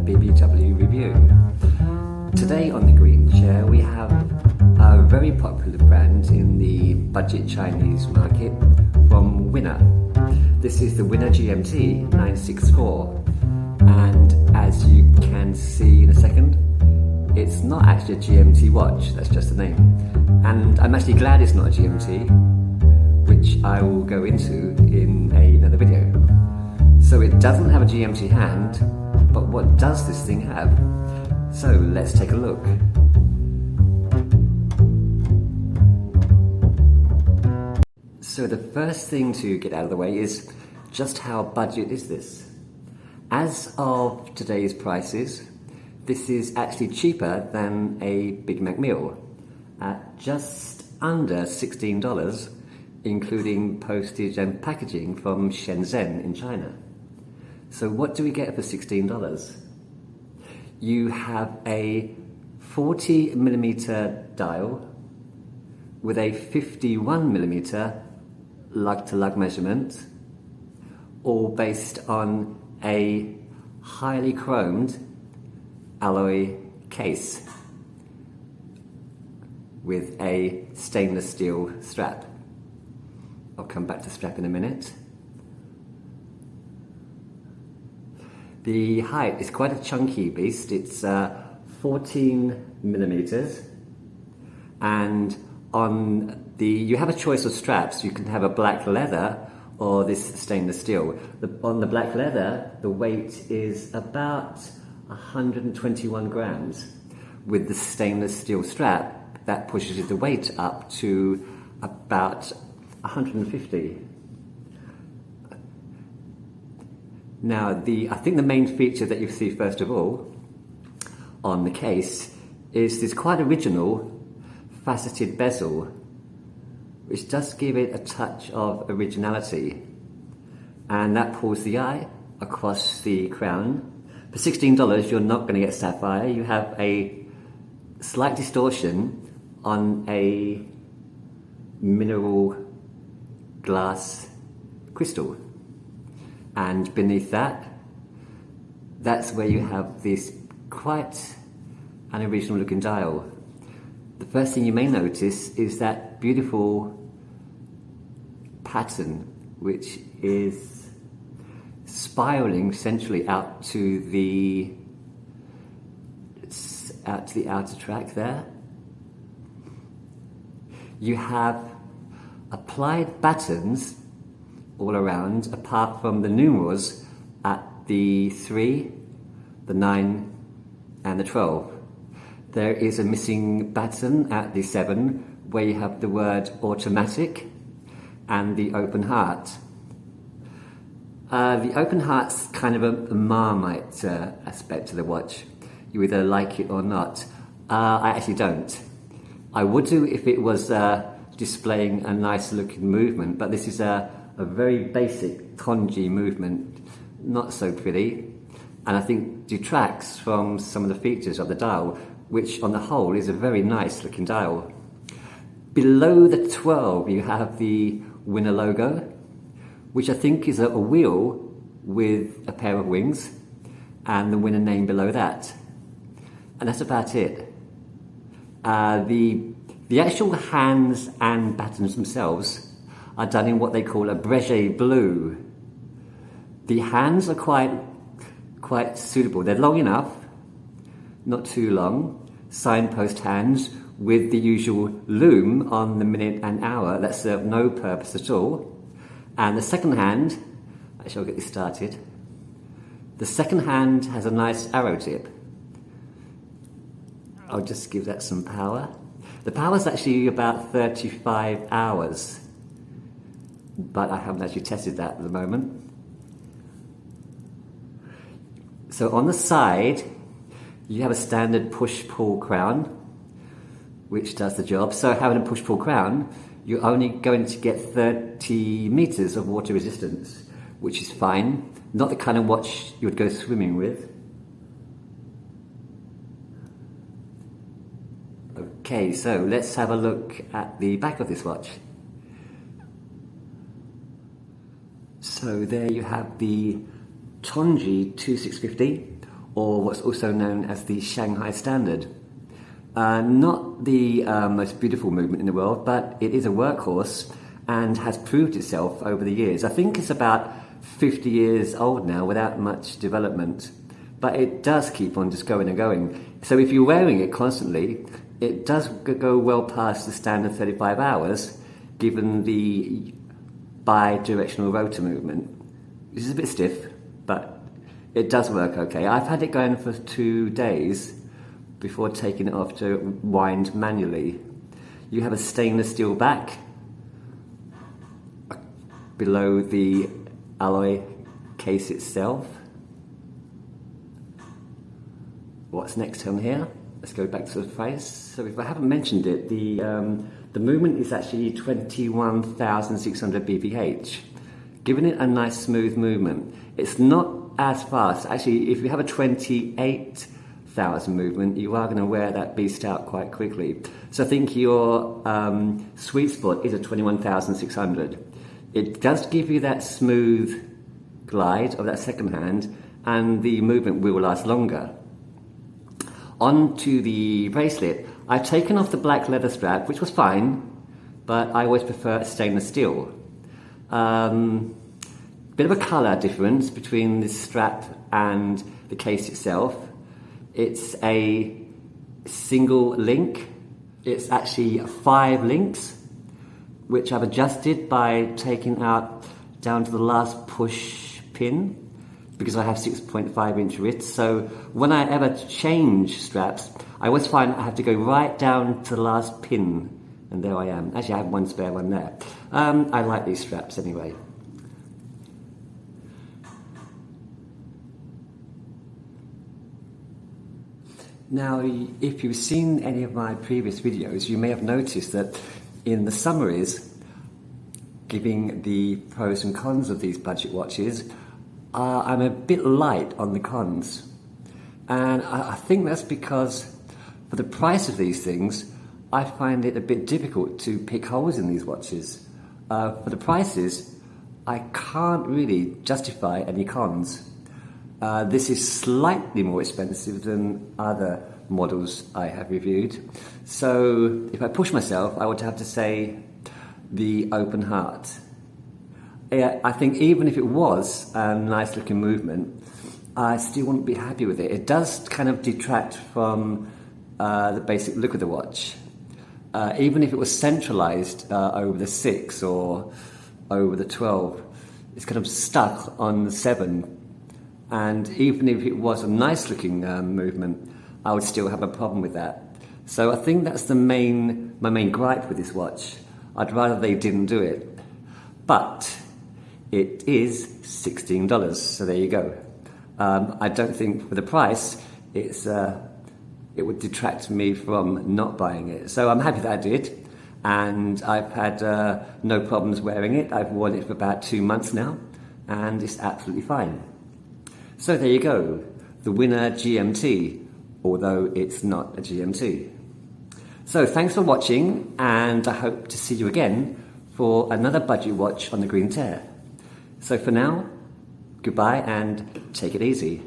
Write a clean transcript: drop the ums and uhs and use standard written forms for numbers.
BBW review. Today on the green chair we have a very popular brand in the budget Chinese market from Winner. This is the Winner GMT964, and as you can see in a second, it's not actually a GMT watch, that's just the name. And I'm actually glad it's not a GMT, which I will go into in another video. So it doesn't have a GMT hand, but what does this thing have? So let's take a look. So the first thing to get out of the way is just how budget is this? As of today's prices, this is actually cheaper than a Big Mac meal at just under $16, including postage and packaging from Shenzhen in China. So what do we get for $16? You have a 40mm dial with a 51mm lug-to-lug measurement, all based on a highly chromed alloy case with a stainless steel strap. I'll come back to strap in a minute. The height is quite a chunky beast. It's 14mm, and you have a choice of straps. You can have a black leather or this stainless steel. On the black leather, the weight is about 121 grams. With the stainless steel strap, that pushes the weight up to about 150. Now, I think the main feature that you see first of all on the case is this quite original faceted bezel, which does give it a touch of originality, and that pulls the eye across the crown. For $16, you're not going to get sapphire. You have a slight distortion on a mineral glass crystal. And beneath that, that's where you have this quite an original looking dial. The first thing you may notice is that beautiful pattern, which is spiraling centrally out to the outer track there. You have applied buttons all around, apart from the numerals at the 3, the 9 and the 12. There is a missing button at the 7 where you have the word automatic and the open heart. The open heart's kind of a Marmite aspect to the watch. You either like it or not. I actually don't. I would do if it was displaying a nice looking movement, but this is a very basic Tonji movement, not so pretty, and I think detracts from some of the features of the dial, which on the whole is a very nice looking dial. Below the 12 you have the Winner logo, which I think is a wheel with a pair of wings and the Winner name below that, and that's about it. The actual hands and buttons themselves are done in what they call a Breguet blue. The hands are quite suitable. They're long enough, not too long, signpost hands with the usual loom on the minute and hour that serve no purpose at all. And the second hand, actually I'll get this started. The second hand has a nice arrow tip. I'll just give that some power. The power's actually about 35 hours. But I haven't actually tested that at the moment. So on the side, you have a standard push-pull crown, which does the job. So having a push-pull crown, you're only going to get 30 meters of water resistance, which is fine. Not the kind of watch you would go swimming with. Okay, so let's have a look at the back of this watch. So there you have the Tonji 2650, or what's also known as the Shanghai Standard. Not the most beautiful movement in the world, but it is a workhorse and has proved itself over the years. I think it's about 50 years old now without much development, but it does keep on just going and going. So if you're wearing it constantly, it does go well past the standard 35 hours, given the bi-directional rotor movement. This is a bit stiff, but it does work okay. I've had it going for 2 days before taking it off to wind manually. You have a stainless steel back below the alloy case itself. What's next on here? Let's go back to the price. So if I haven't mentioned it, the movement is actually 21,600 bph, giving it a nice smooth movement. It's not as fast. Actually, if you have a 28,000 movement, you are going to wear that beast out quite quickly. So I think your sweet spot is a 21,600. It does give you that smooth glide of that second hand, and the movement will last longer. On to the bracelet. I've taken off the black leather strap, which was fine, but I always prefer stainless steel. Bit of a colour difference between the strap and the case itself. It's a single link. It's actually 5 links, which I've adjusted by taking out down to the last push pin, because I have 6.5 inch wrists. So when I ever change straps, I always find I have to go right down to the last pin, and there I am. Actually, I have one spare one there. I like these straps anyway. Now, if you've seen any of my previous videos, you may have noticed that in the summaries, giving the pros and cons of these budget watches, I'm a bit light on the cons. And I think that's because for the price of these things, I find it a bit difficult to pick holes in these watches. For the prices, I can't really justify any cons. This is slightly more expensive than other models I have reviewed. So if I push myself, I would have to say the Open Heart. I think even if it was a nice looking movement, I still wouldn't be happy with it. It does kind of detract from the basic look of the watch. Even if it was centralized over the 6 or over the 12, it's kind of stuck on the 7. And even if it was a nice looking movement, I would still have a problem with that. So I think that's my main gripe with this watch. I'd rather they didn't do it. But it is $16, so there you go. I don't think for the price, it would detract me from not buying it. So I'm happy that I did, and I've had no problems wearing it. I've worn it for about 2 months now, and it's absolutely fine. So there you go, the winner GMT, although it's not a GMT. So thanks for watching, and I hope to see you again for another budget watch on the Green Tear. So for now, goodbye and take it easy.